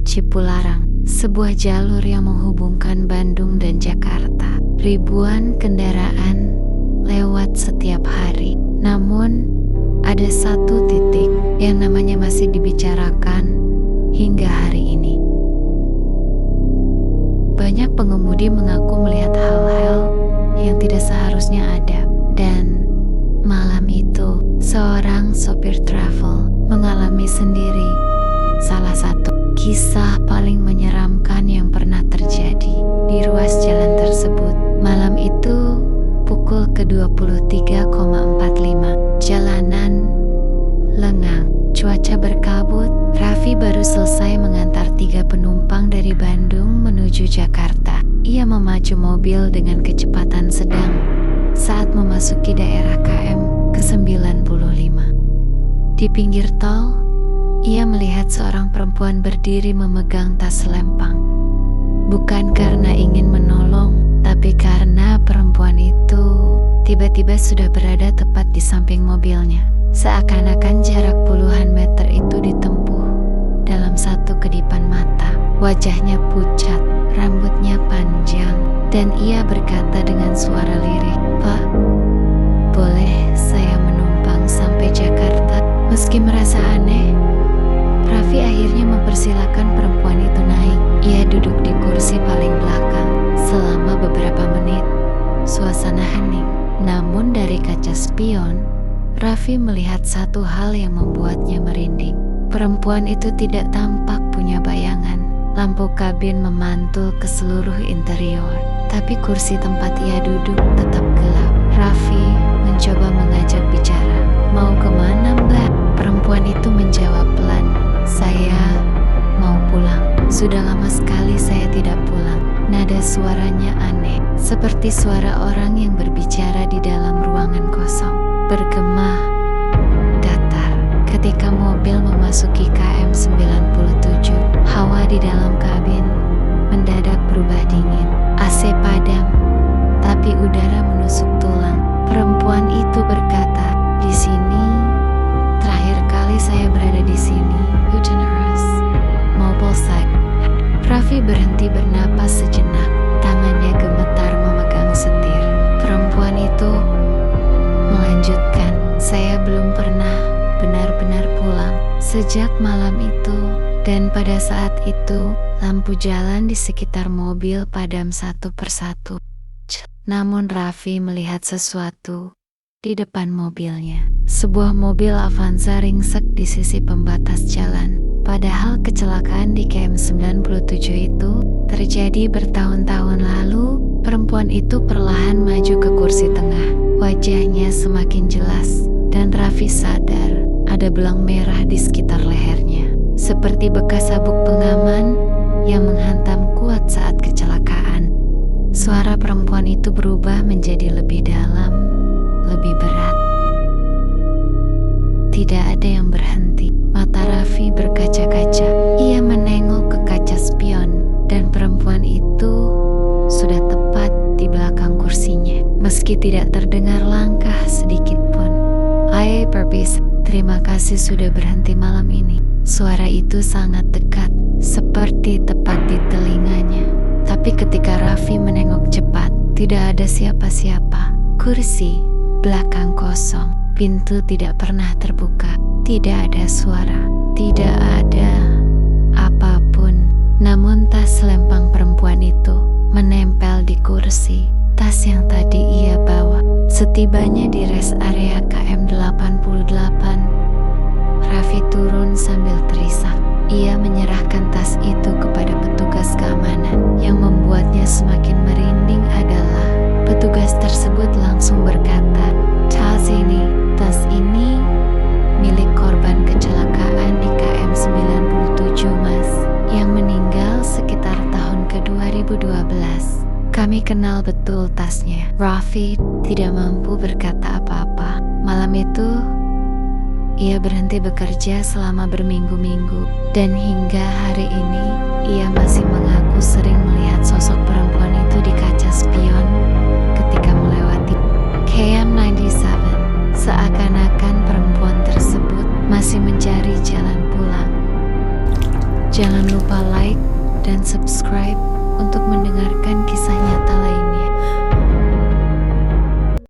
Cipularang, sebuah jalur yang menghubungkan Bandung dan Jakarta. Ribuan kendaraan lewat setiap hari. Namun, ada satu titik yang namanya masih dibicarakan hingga hari ini. Banyak pengemudi mengaku melihat hal-hal yang tidak seharusnya ada. Dan malam itu, seorang sopir travel mengalami sendiri salah satu kisah paling menyeramkan yang pernah terjadi di ruas jalan tersebut. Malam itu, pukul ke-23.45, jalanan lengang, cuaca berkabut. Raffi baru selesai mengantar 3 penumpang dari Bandung menuju Jakarta. Ia memacu mobil dengan kecepatan sedang saat memasuki daerah KM ke-95. Di pinggir tol, ia melihat seorang perempuan berdiri memegang tas selempang. Bukan karena ingin menolong, tapi karena perempuan itu tiba-tiba sudah berada tepat di samping mobilnya. Seakan-akan jarak puluhan meter itu ditempuh dalam satu kedipan mata. Wajahnya pucat, rambutnya panjang, dan ia berkata dengan suara lirih, "Pak, boleh saya menumpang sampai Jakarta?" Meski merasa aneh, Raffi akhirnya mempersilahkan perempuan itu naik. Ia duduk di kursi paling belakang. Selama beberapa menit, suasana hening. Namun dari kaca spion, Raffi melihat satu hal yang membuatnya merinding. Perempuan itu tidak tampak punya bayangan. Lampu kabin memantul ke seluruh interior, tapi kursi tempat ia duduk tetap gelap. Raffi mencoba mengajak bicara. "Mau kemana, Mbak?" Perempuan itu menjawab pelan, "Saya mau pulang. Sudah lama sekali saya tidak pulang." Nada suaranya aneh, seperti suara orang yang berbicara di dalam ruangan kosong. Bergema datar. Ketika mobil memasuki KM 97, hawa di dalam kabin mendadak berubah dingin. AC padam, tapi udara menusuk tulang. Perempuan itu berkata, "Di sini, terakhir kali saya berada di sini, Utenerus, Mobile Site." Raffi berhenti bernapas sejenak. Tangannya gemetar memegang setir. Perempuan itu melanjutkan, "Saya belum pernah benar-benar pulang sejak malam itu." Dan pada saat itu, lampu jalan di sekitar mobil padam satu persatu. Namun Raffi melihat sesuatu di depan mobilnya. Sebuah mobil Avanza ringsek di sisi pembatas jalan. Padahal kecelakaan di KM 97 itu terjadi bertahun-tahun lalu. Perempuan itu perlahan maju ke kursi tengah. Wajahnya semakin jelas, dan Raffi sadar ada belang merah di sekitar lehernya, seperti bekas sabuk pengaman yang menghantam kuat saat kecelakaan. Suara perempuan itu berubah menjadi lebih dalam, lebih berat. Tidak ada yang berhenti. Mata Raffi berkaca-kaca. Ia menengok ke kaca spion, dan perempuan itu sudah tepat di belakang kursinya. Meski tidak terdengar langkah sedikit pun. "Hai Perpis, terima kasih sudah berhenti malam ini." Suara itu sangat dekat, seperti tepat di telinganya. Tapi ketika Raffi menengok cepat, tidak ada siapa-siapa. Kursi belakang kosong, pintu tidak pernah terbuka. Tidak ada suara, tidak ada apapun. Namun tas selempang perempuan itu menempel di kursi, tas yang tadi ia bawa. Setibanya di rest area KM 88, Raffi turun sambil terisak. Ia menyerahkan tas itu kepada petugas keamanan. Yang membuatnya semakin merinding adalah petugas tersebut langsung berkata, tas ini milik korban kecelakaan di KM 97 Mas, yang meninggal sekitar tahun ke-2012. Kami kenal betul tasnya." Raffi tidak mampu berkata apa-apa. Malam itu, ia berhenti bekerja selama berminggu-minggu, dan hingga hari ini, ia masih mengaku sering melihat sosok perempuan itu di kaca spion ketika melewati KM 97. Seakan-akan perempuan tersebut masih mencari jalan pulang. Jangan lupa like dan subscribe untuk mendengarkan